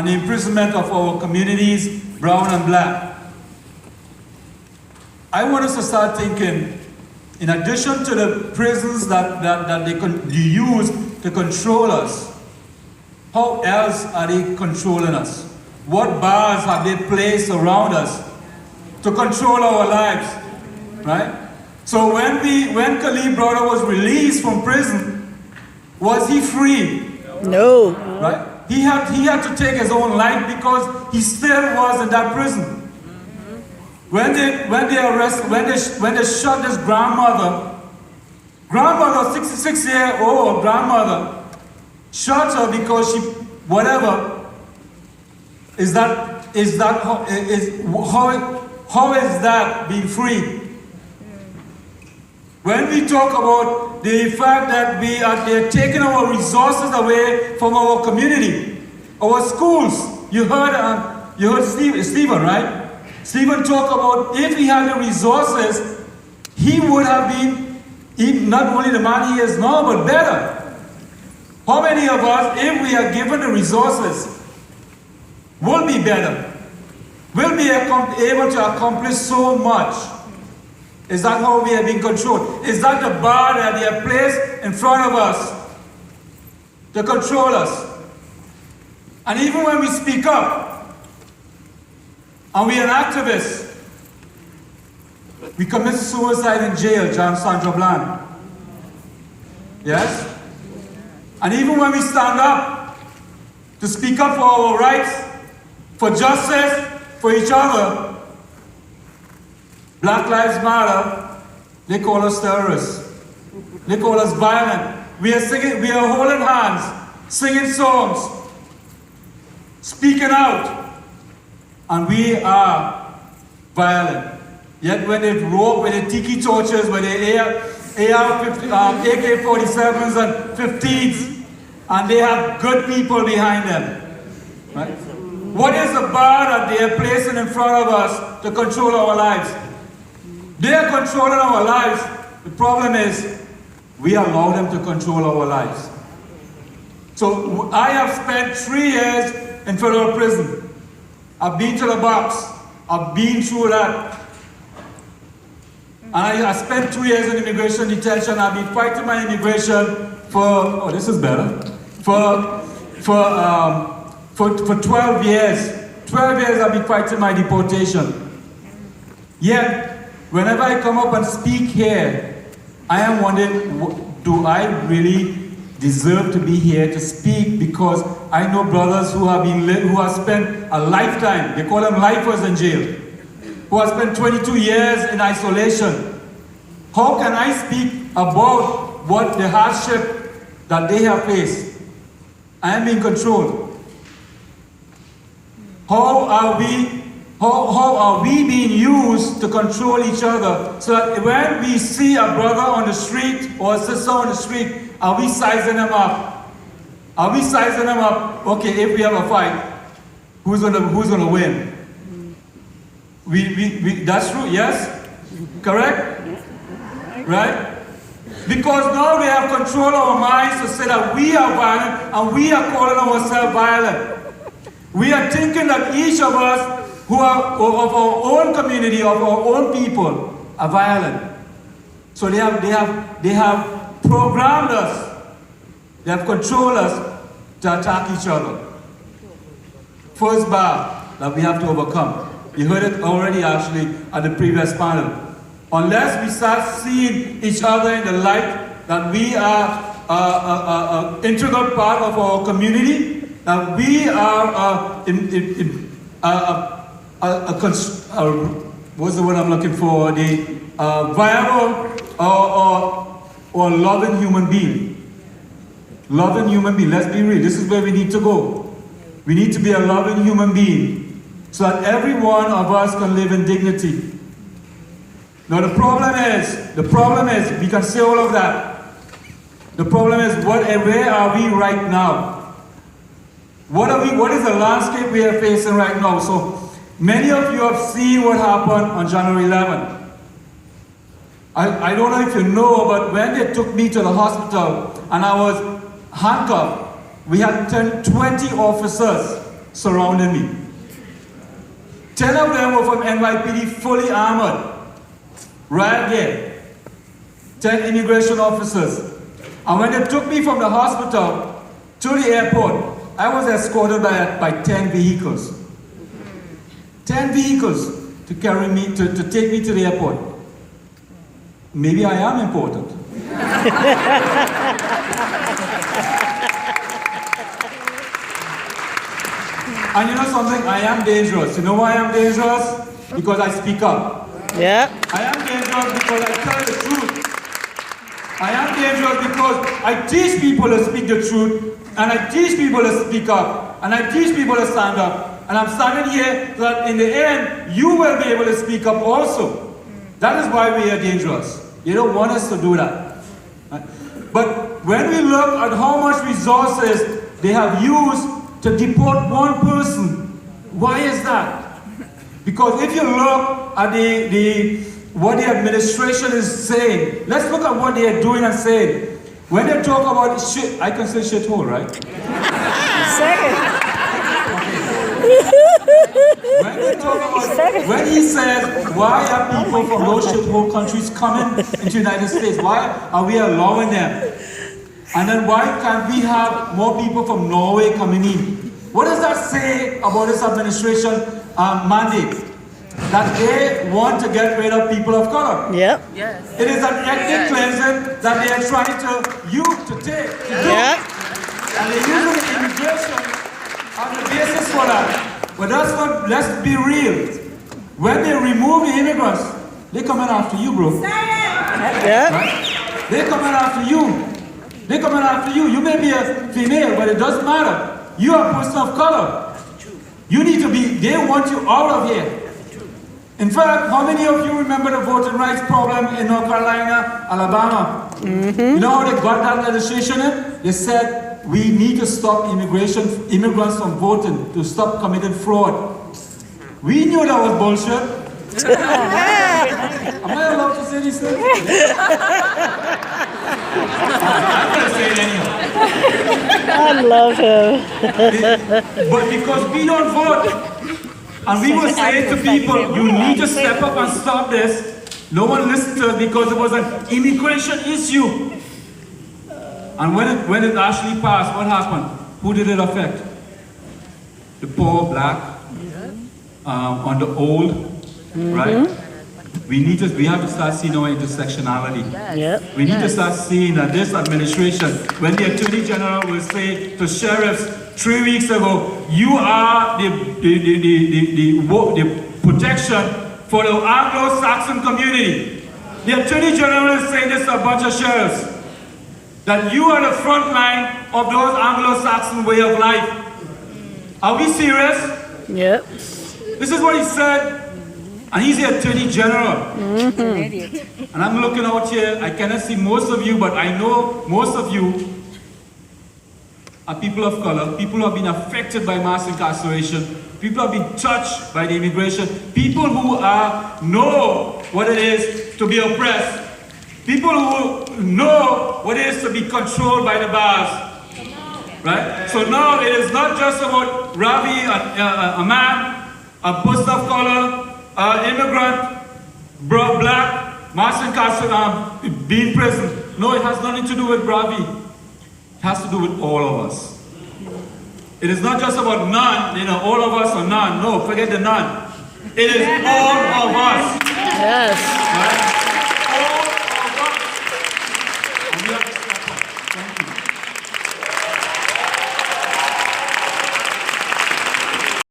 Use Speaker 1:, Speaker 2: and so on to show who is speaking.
Speaker 1: and the imprisonment of our communities, brown and black. I want us to start thinking, in addition to the prisons that they use to control us, how else are they controlling us? What bars have they placed around us to control our lives, right? So when Khalid brother was released from prison, was he free?
Speaker 2: No.
Speaker 1: Right? He had to take his own life because he still was in that prison. When they shot this grandmother, 66-year-old grandmother, shot her because she, whatever, how is that being free? When we talk about the fact that they're taking our resources away from our community, our schools, you heard Stephen, right? Stephen talk about if he had the resources, he would have been not only the man he is now, but better. How many of us, if we are given the resources, will be better? Will be able to accomplish so much? Is that how we are being controlled? Is that the bar that they have placed in front of us to control us? And even when we speak up, and we are activists, we commit suicide in jail, John Sandra Bland. Yes? And even when we stand up to speak up for our rights, for justice, for each other, Black Lives Matter, they call us terrorists. They call us violent. We are singing, we are holding hands, singing songs, speaking out, and we are violent. Yet when they rope, when they tiki torches, when they AK-47s and 15s, and they have good people behind them. Right? What is the bar that they are placing in front of us to control our lives? They are controlling our lives. The problem is, we allow them to control our lives. So I have spent 3 years in federal prison. I've been to the box. I've been through that. And I spent 2 years in immigration detention. I've been fighting my immigration for, this is better, for 12 years. 12 years I've been fighting my deportation. Yet, whenever I come up and speak here, I am wondering, do I really deserve to be here to speak? Because I know brothers who have spent a lifetime, they call them lifers in jail, who have spent 22 years in isolation. How can I speak about what the hardship that they have faced? I am being controlled. How are we being used to control each other so that when we see a brother on the street or a sister on the street, are we sizing them up? Are we sizing them up? Okay, if we have a fight, who's gonna win? That's true, yes? Correct? Right? Because now we have control of our minds to say that we are violent and we are calling ourselves violent. We are thinking that each of us who are of our own community, of our own people, are violent. So they have programmed us, they have controlled us to attack each other. First bar that we have to overcome. You heard it already actually at the previous panel. Unless we start seeing each other in the light that we are an integral part of our community, that we are what's the word I'm looking for? The viable or loving human being. Loving human being. Let's be real. This is where we need to go. We need to be a loving human being so that every one of us can live in dignity. Now the problem is, we can say all of that. The problem is, where are we right now? What is the landscape we are facing right now? So many of you have seen what happened on January 11th. I don't know if you know, but when they took me to the hospital and I was handcuffed, we had 20 officers surrounding me. 10 of them were from NYPD, fully armored, right there. 10 immigration officers. And when they took me from the hospital to the airport, I was escorted by 10 vehicles. 10 vehicles to carry me, to take me to the airport. Maybe I am important. And you know something? I am dangerous. You know why I am dangerous? Because I speak up.
Speaker 2: Yeah.
Speaker 1: I am dangerous because I tell the truth. I am dangerous because I teach people to speak the truth, and I teach people to speak up, and I teach people to stand up. And I'm standing here so that in the end, you will be able to speak up also. That is why we are dangerous. They don't want us to do that. But when we look at how much resources they have used to deport one person, why is that? Because if you look at what the administration is saying, let's look at what they are doing and saying. When they talk about shit, I can say shithole, right?
Speaker 2: Say it.
Speaker 1: When they talk about, when he says, why are people from those shithole countries coming into the United States? Why are we allowing them? And then why can't we have more people from Norway coming in? What does that say about this administration mandate? That they want to get rid of people of color.
Speaker 2: Yep.
Speaker 3: Yes.
Speaker 1: It is an ethnic cleansing that they are trying to use to take. To do.
Speaker 2: Yep.
Speaker 1: And they're using immigration as the basis for that. But that's not, let's be real. When they remove the immigrants, they're coming after you, bro.
Speaker 2: Yep.
Speaker 1: Right? They're coming after you. They're coming after you. You may be a female, but it doesn't matter. You are a person of color. You need to be, they want you out of here. In fact, how many of you remember the voting rights problem in North Carolina, Alabama? Mm-hmm. You know how they got that legislation in? They said, we need to stop immigrants from voting, to stop committing fraud. We knew that was bullshit. Am I allowed to say these things? I'm going to say it anyhow.
Speaker 2: I love him.
Speaker 1: But because we don't vote, and we will say to people, you need to step up and stop this. No one listened to us because it was an immigration issue. And when it actually passed, what happened? Who did it affect? The poor, black, on the old, right? We have to start seeing our intersectionality.
Speaker 2: Yep.
Speaker 1: We need to start seeing that this administration, when the Attorney General will say to sheriffs 3 weeks ago, you are the protection for the Anglo-Saxon community. The Attorney General is saying this to a bunch of sheriffs, that you are the front line of those Anglo-Saxon way of life. Are we serious?
Speaker 2: Yep.
Speaker 1: This is what he said. And he's the Attorney General. Mm-hmm. And I'm looking out here, I cannot see most of you, but I know most of you are people of color, people who have been affected by mass incarceration, people who have been touched by the immigration, people who know what it is to be oppressed, people who know what it is to be controlled by the bars. Right? So now it is not just about Ravi, a man, a person of color, immigrant, black, mass incarceration, being in prison. No, it has nothing to do with Ravi. It has to do with all of us. It is not just about none, all of us or none. No, forget the none. It is all of us.
Speaker 2: Yes.